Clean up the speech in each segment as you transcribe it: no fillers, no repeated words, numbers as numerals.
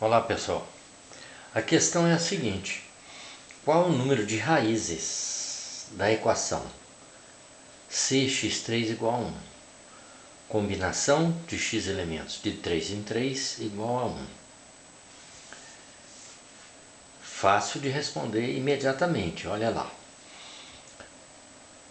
Olá pessoal, a questão é a seguinte: qual o número de raízes da equação cx3 igual a 1? Combinação de x elementos de 3 em 3 igual a 1. Fácil de responder imediatamente, olha lá.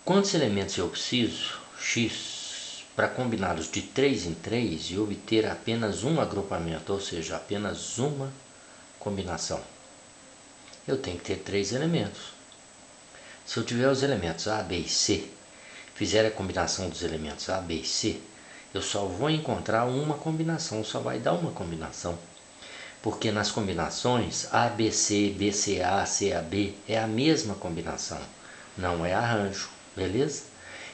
Quantos elementos eu preciso, x, para combiná-los de 3 em 3 e obter apenas um agrupamento, ou seja, apenas uma combinação? Eu tenho que ter 3 elementos. Se eu tiver os elementos A, B e C, fizer a combinação dos elementos A, B e C, eu só vou encontrar uma combinação, só vai dar uma combinação. Porque nas combinações ABC, BCA, CAB é a mesma combinação, não é arranjo, beleza?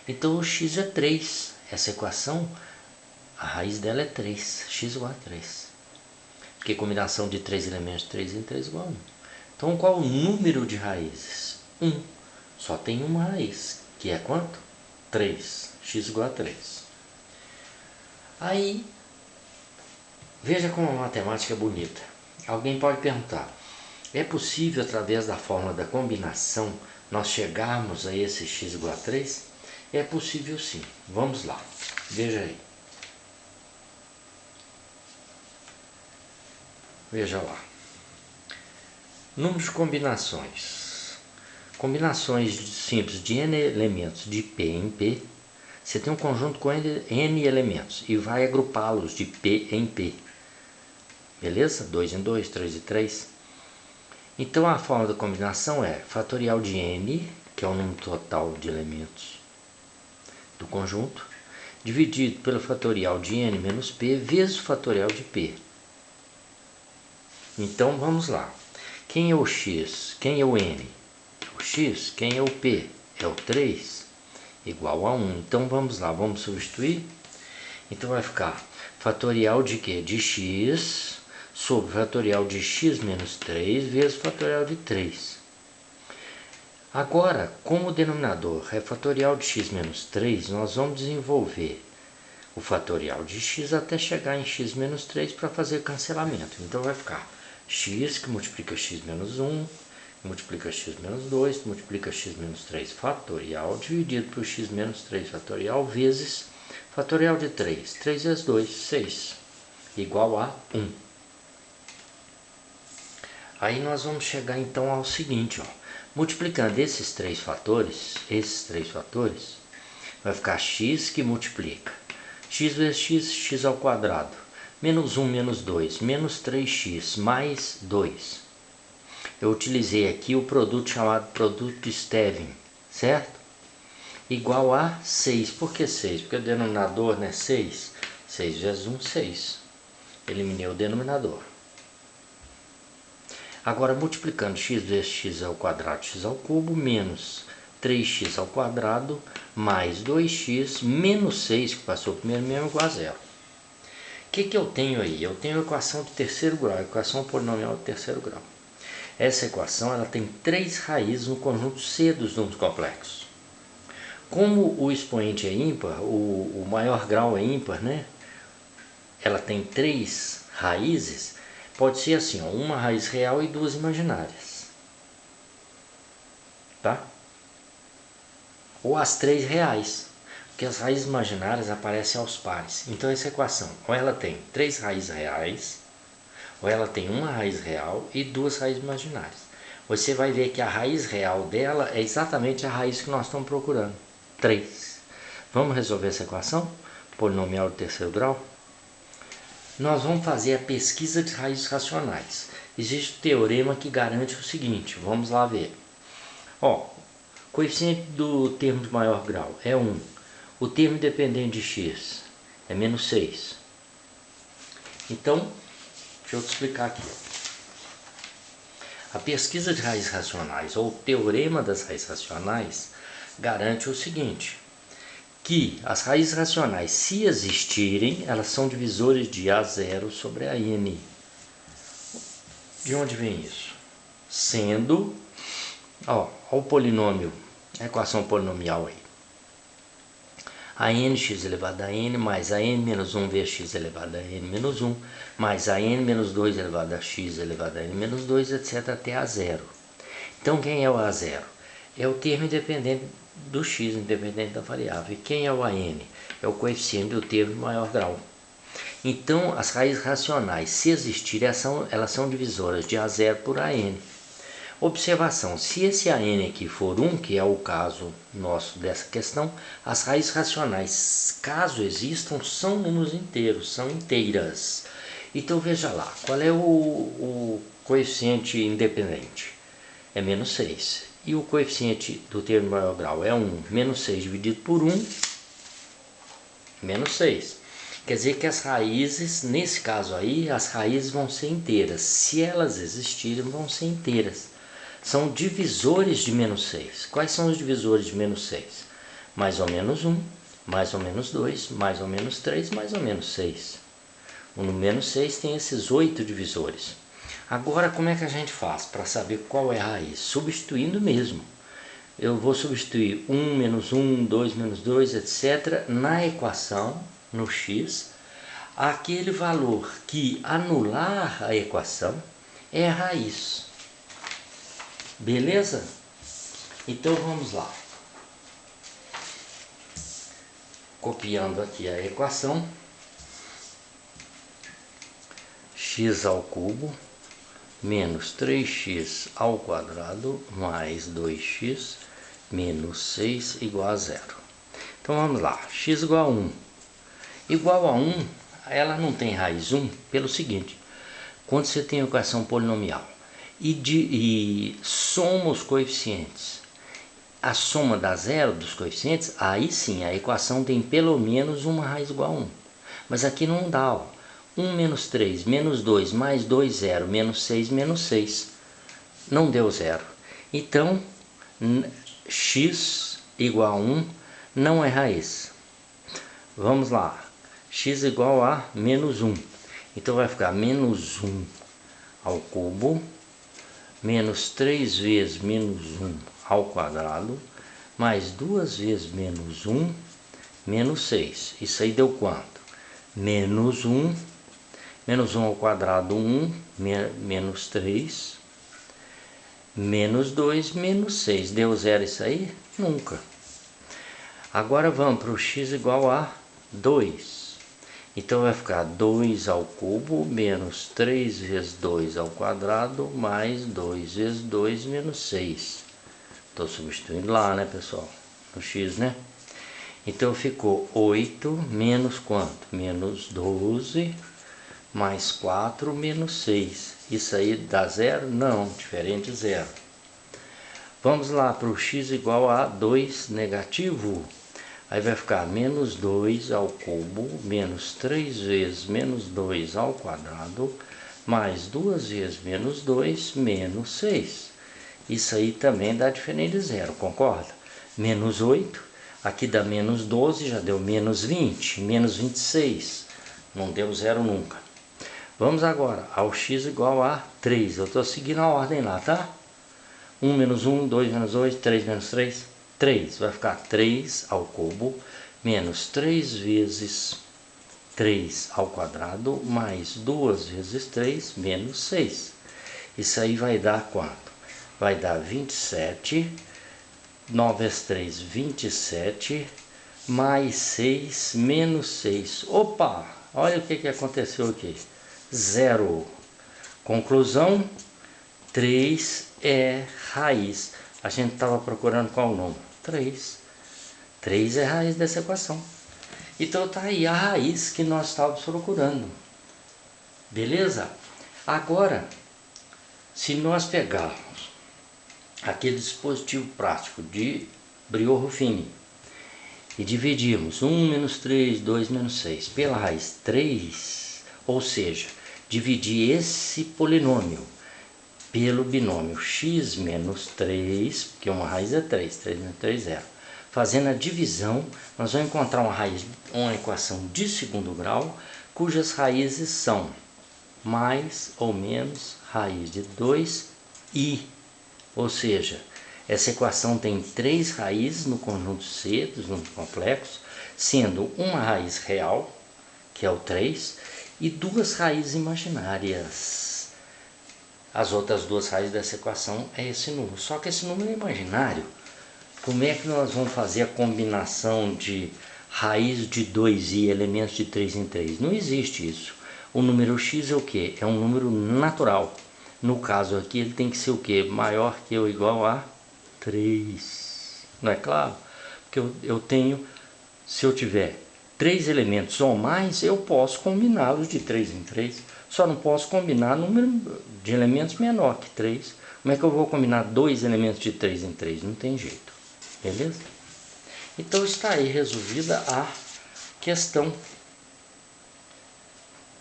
Então o x é 3, essa equação, a raiz dela é 3, x igual a 3. Porque combinação de 3 elementos de 3 em 3 igual a 1. Então qual o número de raízes? 1. Só tem uma raiz, que é quanto? 3. X igual a 3. Aí, veja como a matemática é bonita. Alguém pode perguntar: é possível, através da fórmula da combinação, nós chegarmos a esse x igual a 3? É possível sim. Vamos lá. Veja aí. Veja lá. Número de combinações. Combinações simples de n elementos de P em P. Você tem um conjunto com n elementos e vai agrupá-los de P em P. Beleza? 2 em 2, 3 em 3. Então a fórmula da combinação é fatorial de n, que é o número total de elementos do conjunto, dividido pelo fatorial de n menos p vezes o fatorial de p. Então vamos lá. Quem é o x? Quem é o n? O x. Quem é o p? É o 3, igual a 1. Então vamos lá, vamos substituir. Então vai ficar fatorial de quê? De x sobre fatorial de x menos 3 vezes fatorial de 3. Agora, como o denominador é fatorial de x menos 3, nós vamos desenvolver o fatorial de x até chegar em x menos 3 para fazer cancelamento. Então vai ficar x que multiplica x menos 1, multiplica x menos 2, multiplica x menos 3 fatorial, dividido por x menos 3 fatorial, vezes fatorial de 3. 3 vezes 2, 6, igual a 1. Aí nós vamos chegar então ao seguinte, ó. Multiplicando esses três fatores, vai ficar x que multiplica x vezes x, x ao quadrado, menos 1 menos 2, menos 3x, mais 2. Eu utilizei aqui o produto chamado produto de Stevin, certo? Igual a 6. Por que 6? Porque o denominador, né, 6. 6 vezes 1, 6. Eliminei o denominador. Agora, multiplicando x vezes x ao quadrado, x ao cubo, menos 3x ao quadrado, mais 2x, menos 6, que passou primeiro mesmo, igual a 0. O que eu tenho aí? Eu tenho a equação de terceiro grau, a equação polinomial de terceiro grau. Essa equação ela tem 3 raízes no conjunto C dos números complexos. Como o expoente é ímpar, o maior grau é ímpar, né? Ela tem 3 raízes. Pode ser assim, ó, uma raiz real e 2 imaginárias. Tá? Ou as 3 reais, porque as raízes imaginárias aparecem aos pares. Então essa equação, ou ela tem 3 raízes reais, ou ela tem uma raiz real e 2 raízes imaginárias. Você vai ver que a raiz real dela é exatamente a raiz que nós estamos procurando, 3. Vamos resolver essa equação? Polinomial de terceiro grau? Nós vamos fazer a pesquisa de raízes racionais. Existe um teorema que garante o seguinte, vamos lá ver. Ó, coeficiente do termo de maior grau é 1. O termo dependente de x é menos 6. Então, deixa eu te explicar aqui. A pesquisa de raízes racionais, ou o teorema das raízes racionais, garante o seguinte, que as raízes racionais, se existirem, elas são divisores de A0 sobre a n. De onde vem isso? Sendo, ó o polinômio, a equação polinomial aí. a nx elevado a n mais a n menos 1 vezes x elevado a n menos 1 mais a n menos 2 elevado a x elevado a n menos 2, etc. até a zero. Então quem é o a zero? É o termo independente do x, independente da variável. E quem é o an? É o coeficiente do termo de maior grau. Então as raízes racionais, se existirem, elas são divisoras de a0 por an. Observação, se esse an aqui for 1, que é o caso nosso dessa questão, as raízes racionais, caso existam, são números inteiros, são inteiras. Então veja lá, qual é o coeficiente independente? É menos 6. E o coeficiente do termo maior grau é 1. Menos 6 dividido por 1, menos 6. Quer dizer que as raízes, nesse caso aí, as raízes vão ser inteiras. Se elas existirem, vão ser inteiras. São divisores de menos 6. Quais são os divisores de menos 6? Mais ou menos 1, mais ou menos 2, mais ou menos 3, mais ou menos 6. No menos 6 tem esses 8 divisores. Agora, como é que a gente faz para saber qual é a raiz? Substituindo mesmo. Eu vou substituir 1 menos 1, 2 menos 2, etc. na equação, no x. Aquele valor que anular a equação é a raiz. Beleza? Então vamos lá. Copiando aqui a equação. X ao cubo menos 3x ao quadrado mais 2x menos 6 igual a zero. Então vamos lá. X igual a 1. Igual a 1, ela não tem raiz 1 pelo seguinte. Quando você tem a equação polinomial e soma os coeficientes, a soma dá zero dos coeficientes, aí sim a equação tem pelo menos uma raiz igual a 1. Mas aqui não dá, ó. 1 menos 3, menos 2, mais 2, 0, menos 6, menos 6. Não deu zero. Então, x igual a 1 não é raiz. Vamos lá. X igual a menos 1. Então vai ficar menos 1 ao cubo, menos 3 vezes menos 1 ao quadrado, mais 2 vezes menos 1, menos 6. Isso aí deu quanto? Menos 1. Menos 1 ao quadrado, 1, menos 3, menos 2, menos 6. Deu zero isso aí? Nunca. Agora vamos para o x igual a 2. Então vai ficar 2 ao cubo, menos 3 vezes 2 ao quadrado, mais 2 vezes 2, menos 6. Estou substituindo lá, né, pessoal? No x, né? Então ficou 8 menos quanto? Menos 12 mais 4 menos 6. Isso aí dá zero? Não, diferente de zero. Vamos lá para o x igual a 2 negativo. Aí vai ficar menos 2 ao cubo, menos 3 vezes menos 2 ao quadrado, mais 2 vezes menos 2, menos 6. Isso aí também dá diferente de zero, concorda? Menos 8, aqui dá menos 12, já deu menos 20, menos 26. Não deu zero nunca. Vamos agora ao x igual a 3. Eu estou seguindo a ordem lá, tá? 1 menos 1, 2 menos 2, 3 menos 3, 3. Vai ficar 3 ao cubo, menos 3 vezes 3 ao quadrado, mais 2 vezes 3, menos 6. Isso aí vai dar quanto? Vai dar 27, 9 vezes 3, 27, mais 6, menos 6. Opa! Olha o que aconteceu aqui. Zero. Conclusão, 3 é raiz. A gente estava procurando qual número? 3. 3 é a raiz dessa equação. Então tá aí a raiz que nós estávamos procurando. Beleza? Agora, se nós pegarmos aquele dispositivo prático de Briot-Ruffini e dividirmos 1 menos 3, 2 menos 6 pela raiz 3, ou seja, dividir esse polinômio pelo binômio x menos 3, porque uma raiz é 3, 3 menos 3 é 0. Fazendo a divisão, nós vamos encontrar uma equação de segundo grau, cujas raízes são mais ou menos raiz de 2i. Ou seja, essa equação tem 3 raízes no conjunto C, dos números complexos, sendo uma raiz real, que é o 3, e duas raízes imaginárias. As outras duas raízes dessa equação é esse número, só que esse número é imaginário. Como é que nós vamos fazer a combinação de raiz de 2 e elementos de 3 em 3? Não existe isso. O número x é o que? É um número natural. No caso aqui ele tem que ser o que? Maior que ou igual a 3. Não é claro? Porque eu tenho, se eu tiver 3 elementos ou mais, eu posso combiná-los de 3 em 3. Só não posso combinar número de elementos menor que 3. Como é que eu vou combinar 2 elementos de 3 em 3? Não tem jeito. Beleza? Então está aí resolvida a questão.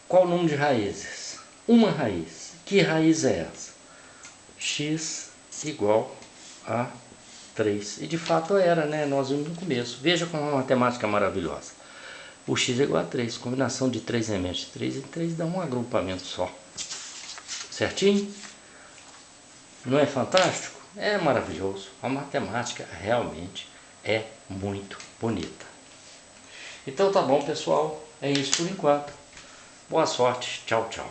Qual o número de raízes? Uma raiz. Que raiz é essa? X igual a 3. E de fato era, né? Nós vimos no começo. Veja como a matemática é maravilhosa. O x é igual a 3. Combinação de 3 elementos de 3 em 3 dá um agrupamento só. Certinho? Não é fantástico? É maravilhoso. A matemática realmente é muito bonita. Então tá bom, pessoal. É isso por enquanto. Boa sorte. Tchau, tchau.